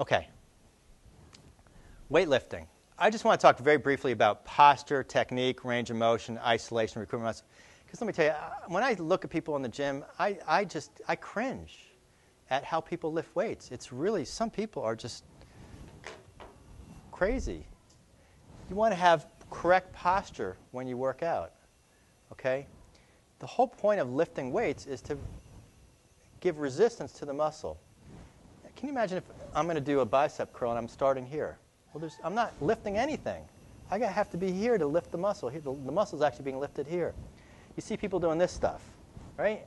Okay. Weightlifting. I just want to talk very briefly about posture, technique, range of motion, isolation, recruitment muscle. Because let me tell you, when I look at people in the gym, I cringe at how people lift weights. It's really, some people are just crazy. You want to have correct posture when you work out, okay? The whole point of lifting weights is to give resistance to the muscle. Can you imagine if I'm going to do a bicep curl and I'm starting here? Well, I'm not lifting anything. I have to be here to lift the muscle. Here, the muscle's actually being lifted here. You see people doing this stuff, right?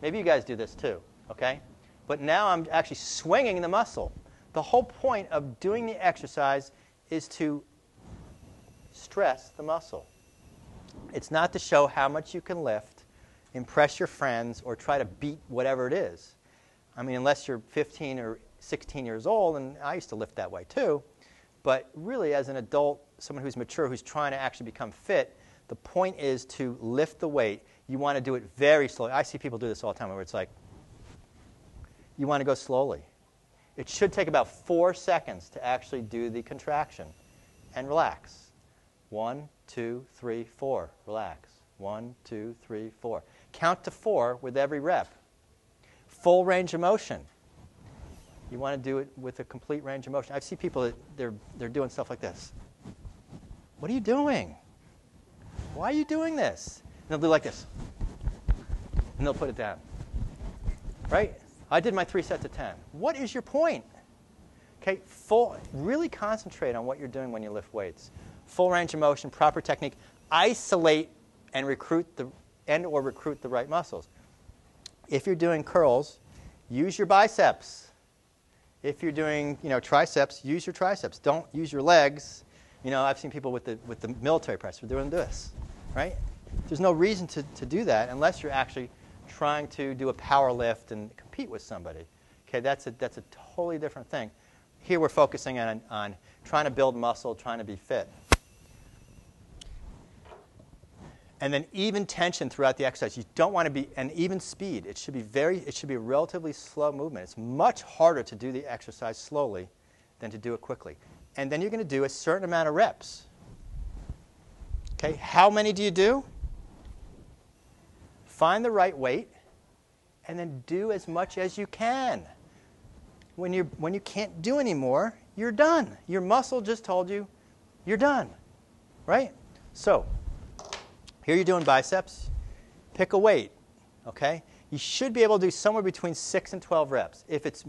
Maybe you guys do this too, okay? But now I'm actually swinging the muscle. The whole point of doing the exercise is to stress the muscle. It's not to show how much you can lift, impress your friends, or try to beat whatever it is. I mean, unless you're 15 or 16 years old, and I used to lift that way too, but really as an adult, someone who's mature, who's trying to actually become fit, the point is to lift the weight. You want to do it very slowly. I see people do this all the time where it's like, you want to go slowly. It should take about 4 seconds to actually do the contraction. And relax. 1, 2, 3, 4. Relax. 1, 2, 3, 4. Count to 4 with every rep. Full range of motion. You want to do it with a complete range of motion. I see people that they're doing stuff like this. What are you doing? Why are you doing this? And they'll do like this. And they'll put it down. Right? I did my 3 sets of 10. What is your point? Okay, really concentrate on what you're doing when you lift weights. Full range of motion, proper technique. Isolate and recruit the right muscles. If you're doing curls, use your biceps. If you're doing, triceps, use your triceps. Don't use your legs. I've seen people with the military press. They're doing this, right? There's no reason to do that unless you're actually trying to do a power lift and compete with somebody. Okay, that's a totally different thing. Here we're focusing on trying to build muscle, trying to be fit. And then even tension throughout the exercise. You don't want to be an even speed. It should be a relatively slow movement. It's much harder to do the exercise slowly than to do it quickly. And then you're going to do a certain amount of reps. Okay, how many do you do? Find the right weight, and then do as much as you can. When you can't do anymore, you're done. Your muscle just told you you're done, right? So here you're doing biceps. Pick a weight, okay? You should be able to do somewhere between 6 and 12 reps. If it's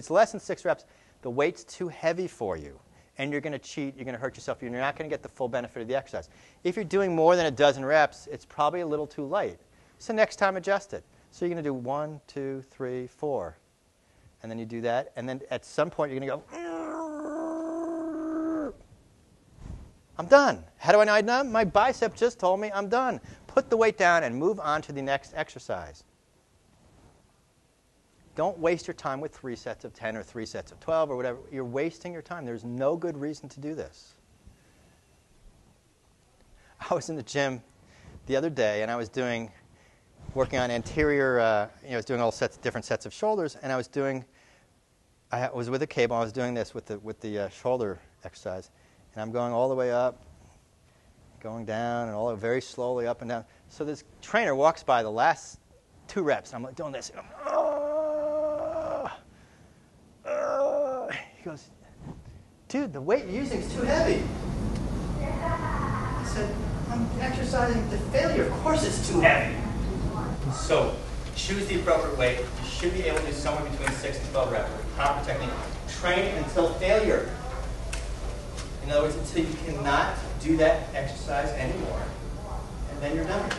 less than 6 reps, the weight's too heavy for you, and you're going to cheat. You're going to hurt yourself. You're not going to get the full benefit of the exercise. If you're doing more than a dozen reps, it's probably a little too light. So next time, adjust it. So you're going to do 1, 2, 3, 4. And then you do that. And then at some point, you're going to go, I'm done. How do I know I'm done? My bicep just told me I'm done. Put the weight down and move on to the next exercise. Don't waste your time with 3 sets of 10 or 3 sets of 12 or whatever. You're wasting your time. There's no good reason to do this. I was in the gym the other day, and I was working on anterior, I was doing all different sets of shoulders, and I was with a cable. I was doing this with the shoulder exercise, and I'm going all the way up, going down, and all very slowly up and down. So this trainer walks by the last 2 reps, and I'm like doing this. And he goes, "Dude, the weight you're using is too heavy." I said, "I'm exercising to failure. Of course it's too heavy." So choose the appropriate weight. You should be able to do somewhere between 6 and 12 reps with proper technique. Train until failure. In other words, until you cannot do that exercise anymore, and then you're done.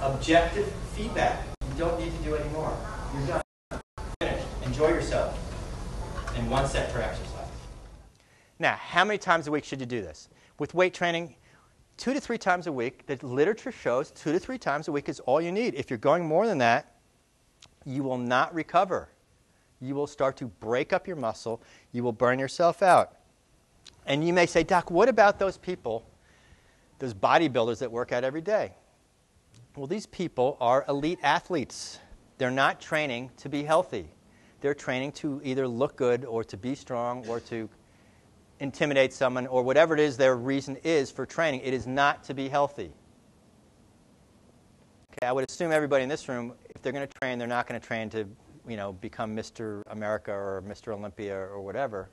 Objective feedback. You don't need to do anymore. You're done. Finish. Enjoy yourself. And 1 set per exercise. Now, how many times a week should you do this? With weight training, 2 to 3 times a week. The literature shows 2 to 3 times a week is all you need. If you're going more than that, you will not recover. You will start to break up your muscle. You will burn yourself out. And you may say, "Doc, what about those people, those bodybuilders that work out every day?" Well, these people are elite athletes. They're not training to be healthy. They're training to either look good or to be strong or to intimidate someone or whatever it is their reason is for training. It is not to be healthy. Okay, I would assume everybody in this room, if they're going to train, they're not going to train to, become Mr. America or Mr. Olympia or whatever.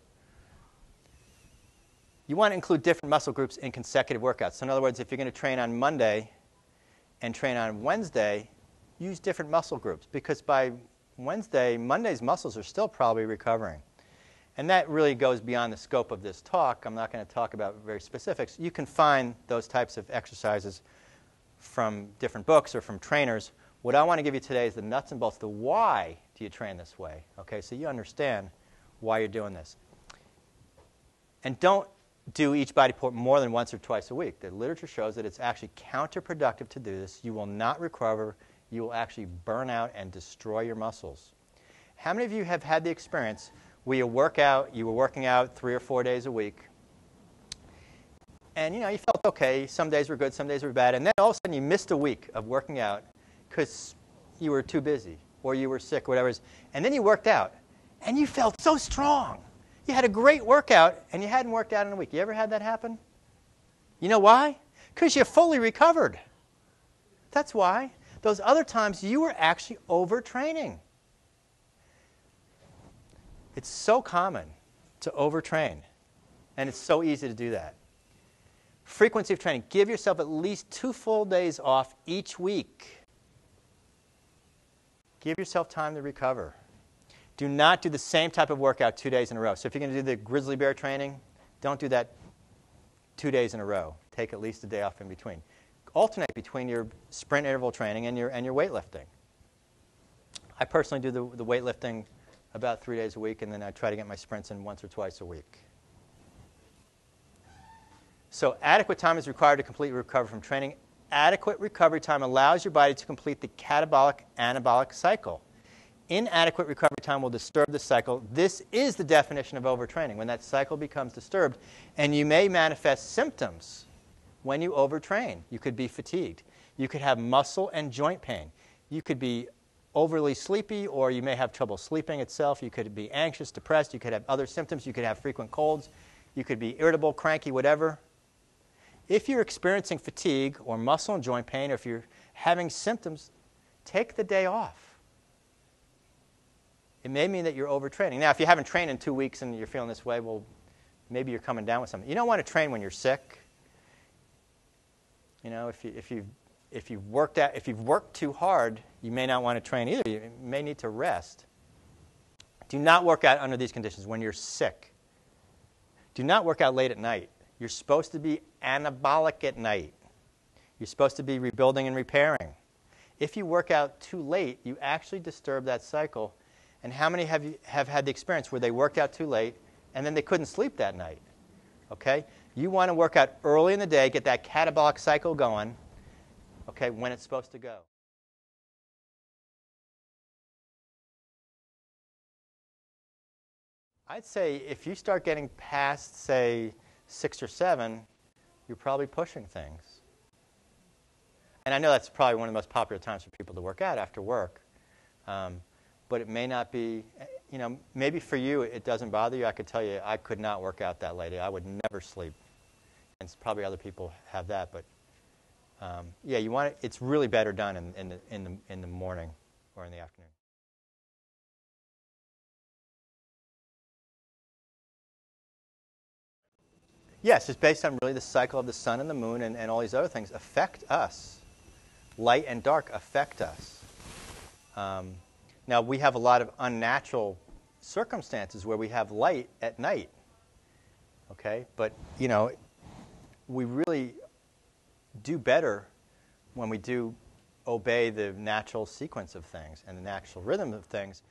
You want to include different muscle groups in consecutive workouts. So in other words, if you're going to train on Monday and train on Wednesday, use different muscle groups because by Monday's muscles are still probably recovering. And that really goes beyond the scope of this talk. I'm not going to talk about very specifics. You can find those types of exercises from different books or from trainers. What I want to give you today is the nuts and bolts, the why do you train this way, okay? So you understand why you're doing this. And don't do each body part more than once or twice a week. The literature shows that it's actually counterproductive to do this. You will not recover. You will actually burn out and destroy your muscles. How many of you have had the experience where you were working out 3 or 4 days a week, and you felt okay. Some days were good, some days were bad, and then all of a sudden you missed a week of working out because you were too busy or you were sick, whatever it is, and then you worked out, and you felt so strong. You had a great workout, and you hadn't worked out in a week. You ever had that happen? You know why? Because you fully recovered. That's why. Those other times, you were actually overtraining. It's so common to overtrain, and it's so easy to do that. Frequency of training. Give yourself at least 2 full days off each week. Give yourself time to recover. Do not do the same type of workout 2 days in a row. So if you're going to do the grizzly bear training, don't do that 2 days in a row. Take at least a day off in between. Alternate between your sprint interval training and your weightlifting. I personally do the weightlifting about 3 days a week, and then I try to get my sprints in once or twice a week. So adequate time is required to completely recover from training. Adequate recovery time allows your body to complete the catabolic-anabolic cycle. Inadequate recovery time will disturb the cycle. This is the definition of overtraining, when that cycle becomes disturbed. And you may manifest symptoms when you overtrain. You could be fatigued. You could have muscle and joint pain. You could be overly sleepy, or you may have trouble sleeping itself. You could be anxious, depressed. You could have other symptoms. You could have frequent colds. You could be irritable, cranky, whatever. If you're experiencing fatigue or muscle and joint pain, or if you're having symptoms, take the day off. It may mean that you're overtraining. Now, if you haven't trained in 2 weeks and you're feeling this way, well, maybe you're coming down with something. You don't want to train when you're sick. If you've worked too hard, you may not want to train either. You may need to rest. Do not work out under these conditions when you're sick. Do not work out late at night. You're supposed to be anabolic at night. You're supposed to be rebuilding and repairing. If you work out too late, you actually disturb that cycle. And how many have had the experience where they worked out too late and then they couldn't sleep that night? Okay? You want to work out early in the day, get that catabolic cycle going, okay, when it's supposed to go. I'd say if you start getting past, say, 6 or 7, you're probably pushing things. And I know that's probably one of the most popular times for people to work out after work. But it may not be, maybe for you it doesn't bother you. I could tell you I could not work out that late. I would never sleep. And probably other people have that. But yeah, it's really better done in the morning or in the afternoon. Yes, it's based on really the cycle of the sun and the moon and all these other things affect us. Light and dark affect us. Now, we have a lot of unnatural circumstances where we have light at night. Okay? But, we really do better when we do obey the natural sequence of things and the natural rhythm of things.